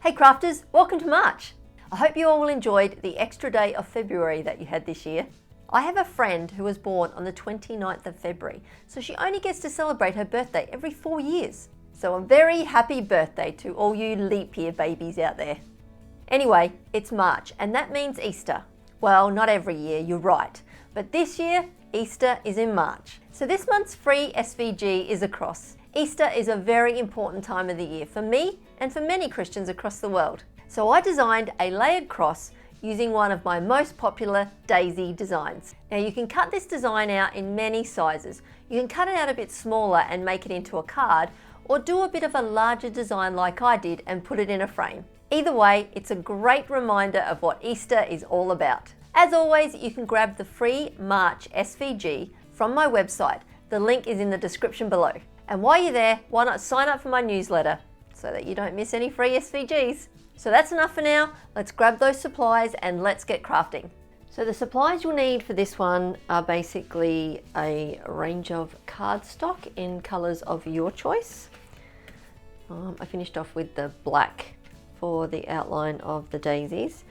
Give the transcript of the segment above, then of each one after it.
Hey crafters, welcome to March. I hope you all enjoyed the extra day of February that you had this year. I have a friend who was born on the 29th of February, so she only gets to celebrate her birthday every 4 years. So a very happy birthday to all you leap year babies out there. Anyway, it's March and that means Easter. Well, not every year, you're right. But this year, Easter is in March. So this month's free SVG is a cross. Easter is a very important time of the year for me and for many Christians across the world. So I designed a layered cross using one of my most popular daisy designs. Now you can cut this design out in many sizes. You can cut it out a bit smaller and make it into a card, or do a bit of a larger design like I did and put it in a frame. Either way, it's a great reminder of what Easter is all about. As always, you can grab the free March SVG from my website. The link is in the description below. And while you're there, why not sign up for my newsletter so that you don't miss any free SVGs. So that's enough for now. Let's grab those supplies and let's get crafting. So the supplies you'll need for this one are basically a range of cardstock in colours of your choice. I finished off with the black for the outline of the daisies.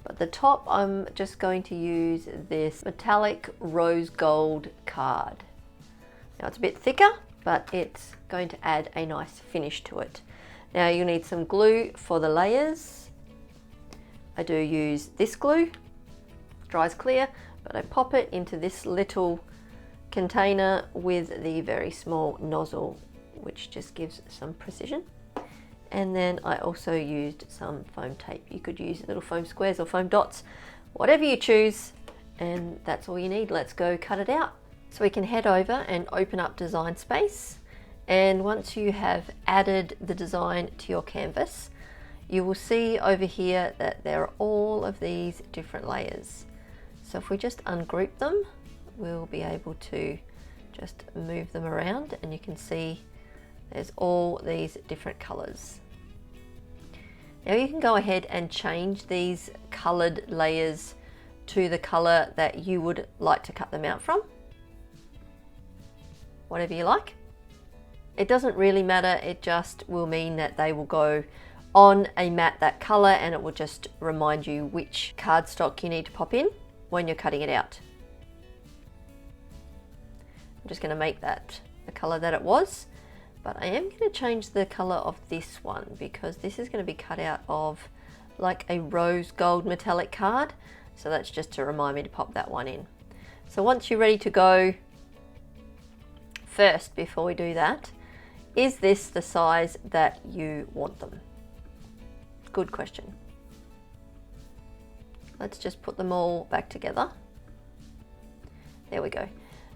But the top, I'm just going to use this metallic rose gold card. Now it's a bit thicker, but it's going to add a nice finish to it. Now you'll need some glue for the layers. I do use this glue, dries clear, but I pop it into this little container with the very small nozzle, which just gives some precision. And then I also used some foam tape. You could use little foam squares or foam dots, whatever you choose, and that's all you need. Let's go cut it out. So we can head over and open up Design Space. And once you have added the design to your canvas, you will see over here that there are all of these different layers. So if we just ungroup them, we'll be able to just move them around, and you can see there's all these different colors. Now you can go ahead and change these colored layers to the color that you would like to cut them out from. Whatever you like. It doesn't really matter, it just will mean that they will go on a mat that color, and it will just remind you which cardstock you need to pop in when you're cutting it out. I'm just going to make that the color that it was, but I am going to change the color of this one because this is going to be cut out of like a rose gold metallic card. So that's just to remind me to pop that one in. So once you're ready to go, first, before we do that, is this the size that you want them? Good question. Let's just put them all back together. There we go.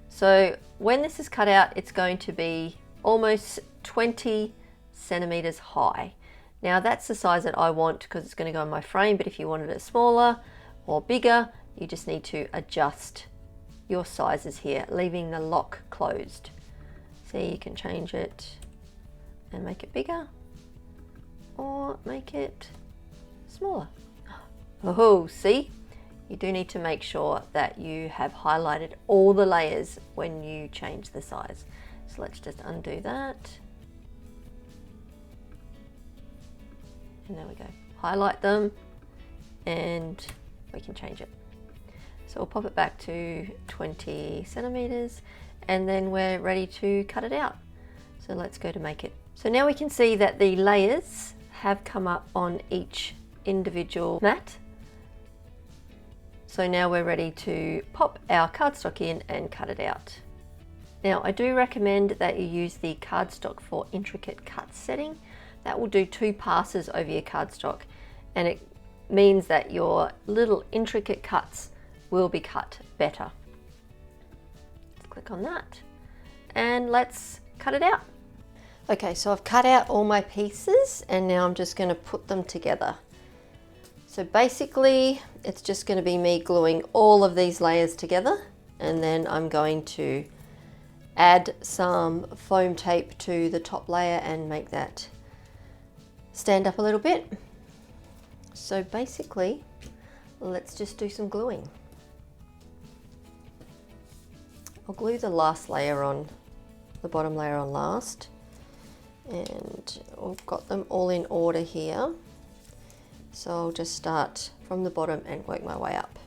So when this is cut out, it's going to be almost 20 centimeters high. Now that's the size that I want because it's going to go in my frame, but if you wanted it smaller or bigger, you just need to adjust your sizes here, leaving the lock closed. See, you can change it and make it bigger or make it smaller. Oh, see? You do need to make sure that you have highlighted all the layers when you change the size. So let's just undo that. And there we go. Highlight them and we can change it. So we'll pop it back to 20 centimeters and then we're ready to cut it out. So let's go to make it. So now we can see that the layers have come up on each individual mat. So now we're ready to pop our cardstock in and cut it out. Now I do recommend that you use the cardstock for intricate cut setting. That will do 2 passes over your cardstock, and it means that your little intricate cuts will be cut better. Let's click on that and let's cut it out. Okay, so I've cut out all my pieces and now I'm just going to put them together. So basically it's just going to be me gluing all of these layers together, and then I'm going to add some foam tape to the top layer and make that stand up a little bit. So basically, let's just do some gluing. I'll glue the last layer on, the bottom layer on last, and I've got them all in order here. So I'll just start from the bottom and work my way up.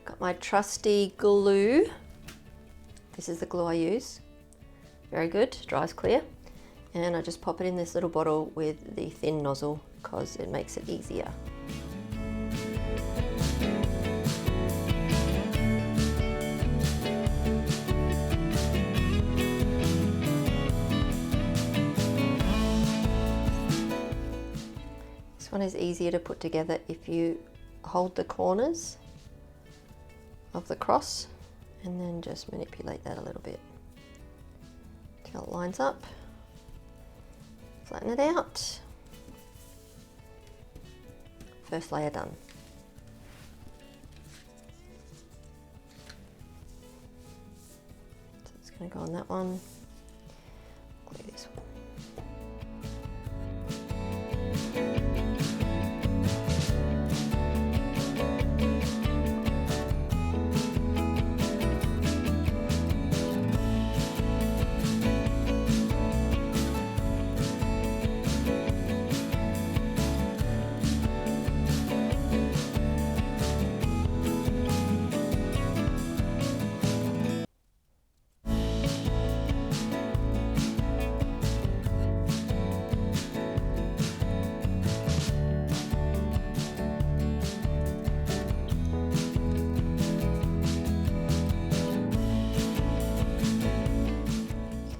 Got my trusty glue. This is the glue I use. Very good, dries clear. And I just pop it in this little bottle with the thin nozzle because it makes it easier. This one is easier to put together if you hold the corners of the cross and then just manipulate that a little bit till it lines up. Flatten it out. First layer done. So it's going to go on that one. Glue this one.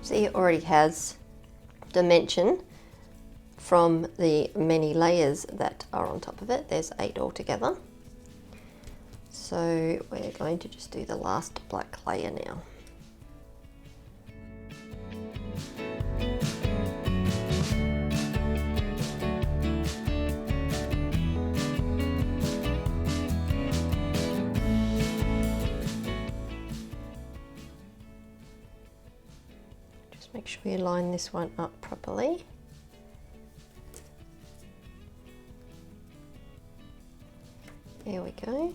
See, it already has dimension from the many layers that are on top of it. There's 8 altogether. So we're going to just do the last black layer now. Make sure you line this one up properly. There we go.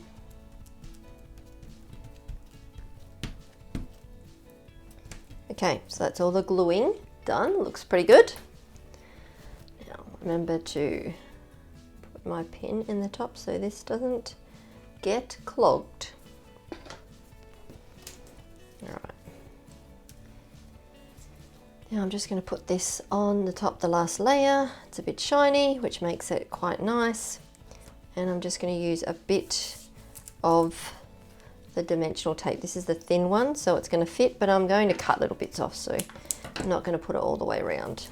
Okay, so that's all the gluing done. Looks pretty good. Now remember to put my pin in the top so this doesn't get clogged. All right. Now I'm just going to put this on the top, the last layer. It's a bit shiny, which makes it quite nice. And I'm just going to use a bit of the dimensional tape. This is the thin one, so it's going to fit, but I'm going to cut little bits off, so I'm not going to put it all the way around.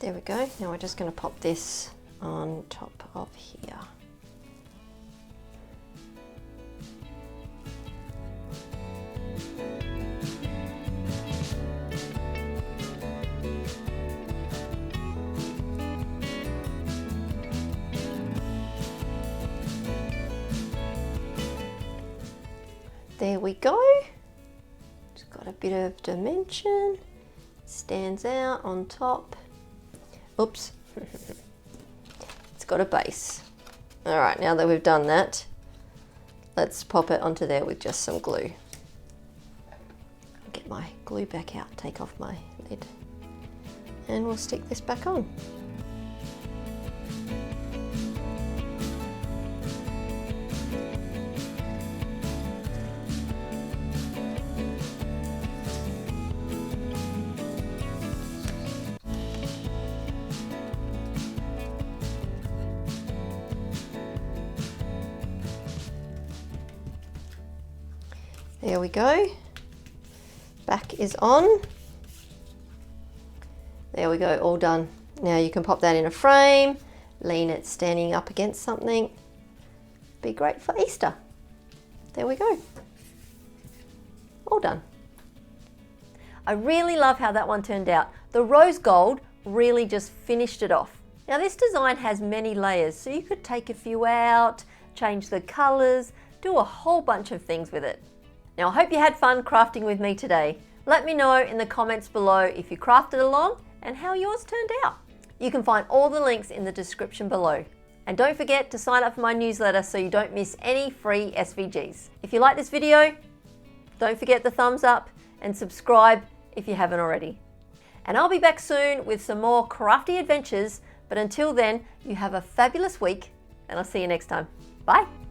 There we go. Now we're just going to pop this on top of here. There we go. It's got a bit of dimension. Stands out on top. Oops, it's got a base. All right, now that we've done that, let's pop it onto there with just some glue. I'll get my glue back out, take off my lid, and we'll stick this back on. There we go. Back is on. There we go, all done. Now you can pop that in a frame lean it standing up against something. Be great for Easter. There we go. All done. I really love how that one turned out. The rose gold really just finished it off. Now this design has many layers, so you could take a few out, change the colors, do a whole bunch of things with it. Now I hope you had fun crafting with me today. Let me know in the comments below if you crafted along and how yours turned out. You can find all the links in the description below. And don't forget to sign up for my newsletter so you don't miss any free SVGs. If you like this video, don't forget the thumbs up and subscribe if you haven't already. And I'll be back soon with some more crafty adventures, but until then, you have a fabulous week and I'll see you next time. Bye.